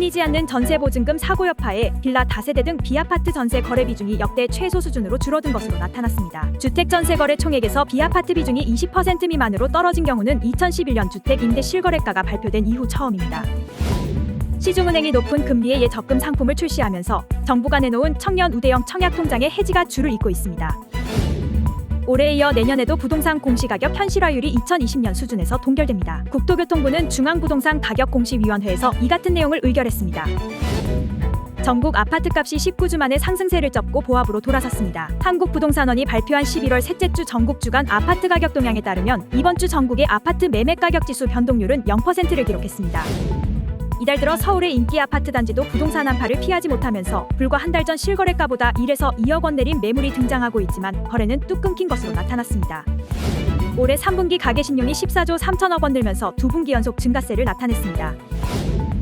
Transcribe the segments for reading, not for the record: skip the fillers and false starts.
끊이지 않는 전세보증금 사고 여파에 빌라 다세대 등 비아파트 전세 거래 비중이 역대 최소 수준으로 줄어든 것으로 나타났습니다. 주택 전세 거래 총액에서 비아파트 비중이 20% 미만으로 떨어진 경우는 2011년 주택 임대 실거래가가 발표된 이후 처음입니다. 시중은행이 높은 금리의 예적금 상품을 출시하면서 정부가 내놓은 청년 우대형 청약통장의 해지가 줄을 잇고 있습니다. 올해에 이어 내년에도 부동산 공시가격 현실화율이 2020년 수준에서 동결됩니다. 국토교통부는 중앙부동산가격공시위원회에서 이 같은 내용을 의결했습니다. 전국 아파트값이 19주 만에 상승세를 접고 보합으로 돌아섰습니다. 한국부동산원이 발표한 11월 셋째 주 전국 주간 아파트 가격 동향에 따르면 이번 주 전국의 아파트 매매 가격 지수 변동률은 0%를 기록했습니다. 이달 들어 서울의 인기 아파트 단지도 부동산 한파를 피하지 못하면서 불과 한 달 전 실거래가보다 1에서 2억 원 내린 매물이 등장하고 있지만 거래는 뚝 끊긴 것으로 나타났습니다. 올해 3분기 가계 신용이 14조 3천억 원 늘면서 2분기 연속 증가세를 나타냈습니다.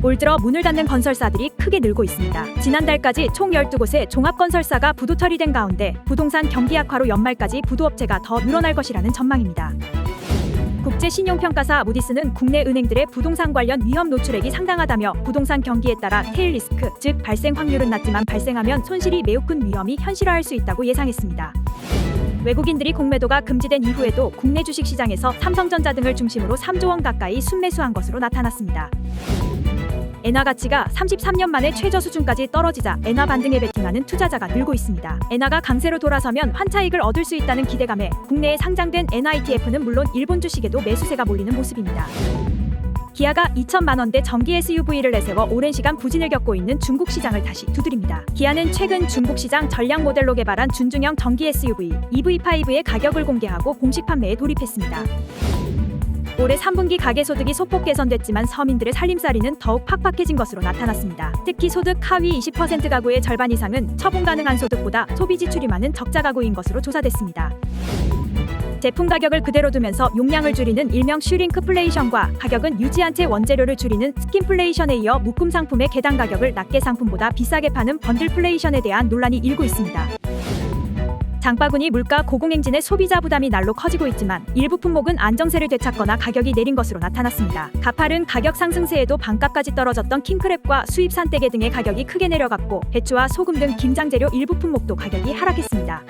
올 들어 문을 닫는 건설사들이 크게 늘고 있습니다. 지난달까지 총 12곳의 종합건설사가 부도 처리된 가운데 부동산 경기 악화로 연말까지 부도업체가 더 늘어날 것이라는 전망입니다. 국제신용평가사 무디스는 국내 은행들의 부동산 관련 위험 노출액이 상당하다며 부동산 경기에 따라 테일 리스크, 즉 발생 확률은 낮지만 발생하면 손실이 매우 큰 위험이 현실화할 수 있다고 예상했습니다. 외국인들이 공매도가 금지된 이후에도 국내 주식시장에서 삼성전자 등을 중심으로 3조 원 가까이 순매수한 것으로 나타났습니다. 엔화 가치가 33년 만에 최저 수준까지 떨어지자 엔화 반등에 베팅하는 투자자가 늘고 있습니다. 엔화가 강세로 돌아서면 환차익을 얻을 수 있다는 기대감에 국내에 상장된 엔화 ETF는 물론 일본 주식에도 매수세가 몰리는 모습입니다. 기아가 2천만 원대 전기 SUV를 내세워 오랜 시간 부진을 겪고 있는 중국 시장을 다시 두드립니다. 기아는 최근 중국 시장 전략 모델로 개발한 준중형 전기 SUV EV5의 가격을 공개하고 공식 판매에 돌입했습니다. 올해 3분기 가계소득이 소폭 개선됐지만 서민들의 살림살이는 더욱 팍팍해진 것으로 나타났습니다. 특히 소득 하위 20% 가구의 절반 이상은 처분 가능한 소득보다 소비 지출이 많은 적자 가구인 것으로 조사됐습니다. 제품 가격을 그대로 두면서 용량을 줄이는 일명 슈링크플레이션과 가격은 유지한 채 원재료를 줄이는 스킨플레이션에 이어 묶음 상품의 개당 가격을 낮게 상품보다 비싸게 파는 번들플레이션에 대한 논란이 일고 있습니다. 장바구니 물가 고공행진의 소비자 부담이 날로 커지고 있지만 일부 품목은 안정세를 되찾거나 가격이 내린 것으로 나타났습니다. 가팔은 가격 상승세에도 반값까지 떨어졌던 킹크랩과 수입 산대게 등의 가격이 크게 내려갔고 배추와 소금 등 김장재료 일부 품목도 가격이 하락했습니다.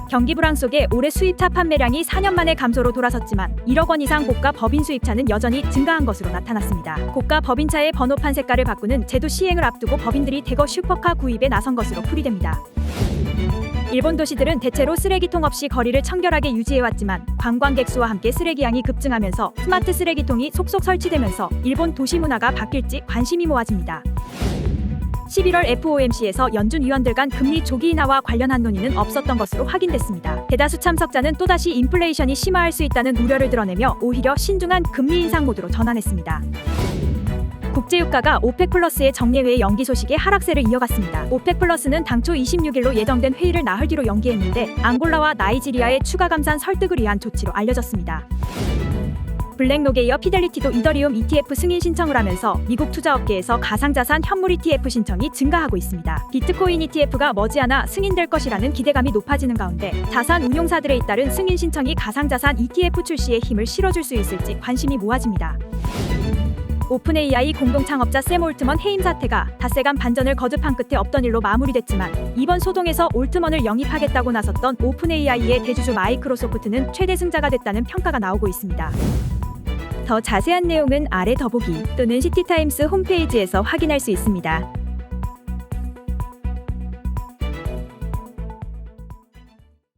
경기 불황 속에 올해 수입차 판매량이 4년 만에 감소로 돌아섰지만 1억 원 이상 고가 법인 수입차는 여전히 증가한 것으로 나타났습니다. 고가 법인차의 번호판 색깔을 바꾸는 제도 시행을 앞두고 법인들이 대거 슈퍼카 구입에 나선 것으로 풀이됩니다. 일본 도시들은 대체로 쓰레기통 없이 거리를 청결하게 유지해왔지만 관광객 수와 함께 쓰레기양이 급증하면서 스마트 쓰레기통이 속속 설치되면서 일본 도시 문화가 바뀔지 관심이 모아집니다. 11월 FOMC에서 연준 위원들 간 금리 조기 인하와 관련한 논의는 없었던 것으로 확인됐습니다. 대다수 참석자는 또다시 인플레이션이 심화할 수 있다는 우려를 드러내며 오히려 신중한 금리 인상 모드로 전환했습니다. 국제유가가 오펙 플러스의 정례회의 연기 소식에 하락세를 이어갔습니다. 오펙 플러스는 당초 26일로 예정된 회의를 나흘 뒤로 연기했는데 앙골라와 나이지리아의 추가 감산 설득을 위한 조치로 알려졌습니다. 블랙록에 이어 피델리티도 이더리움 ETF 승인 신청을 하면서 미국 투자업계에서 가상자산 현물 ETF 신청이 증가하고 있습니다. 비트코인 ETF가 머지않아 승인될 것이라는 기대감이 높아지는 가운데 자산 운용사들에 잇따른 승인 신청이 가상자산 ETF 출시에 힘을 실어줄 수 있을지 관심이 모아집니다. 오픈 AI 공동 창업자 샘 올트먼 해임 사태가 닷새간 반전을 거듭한 끝에 없던 일로 마무리됐지만 이번 소동에서 올트먼을 영입하겠다고 나섰던 오픈 AI의 대주주 마이크로소프트는 최대 승자가 됐다는 평가가 나오고 있습니다. 더 자세한 내용은 아래 더보기 또는 시티타임스 홈페이지에서 확인할 수 있습니다.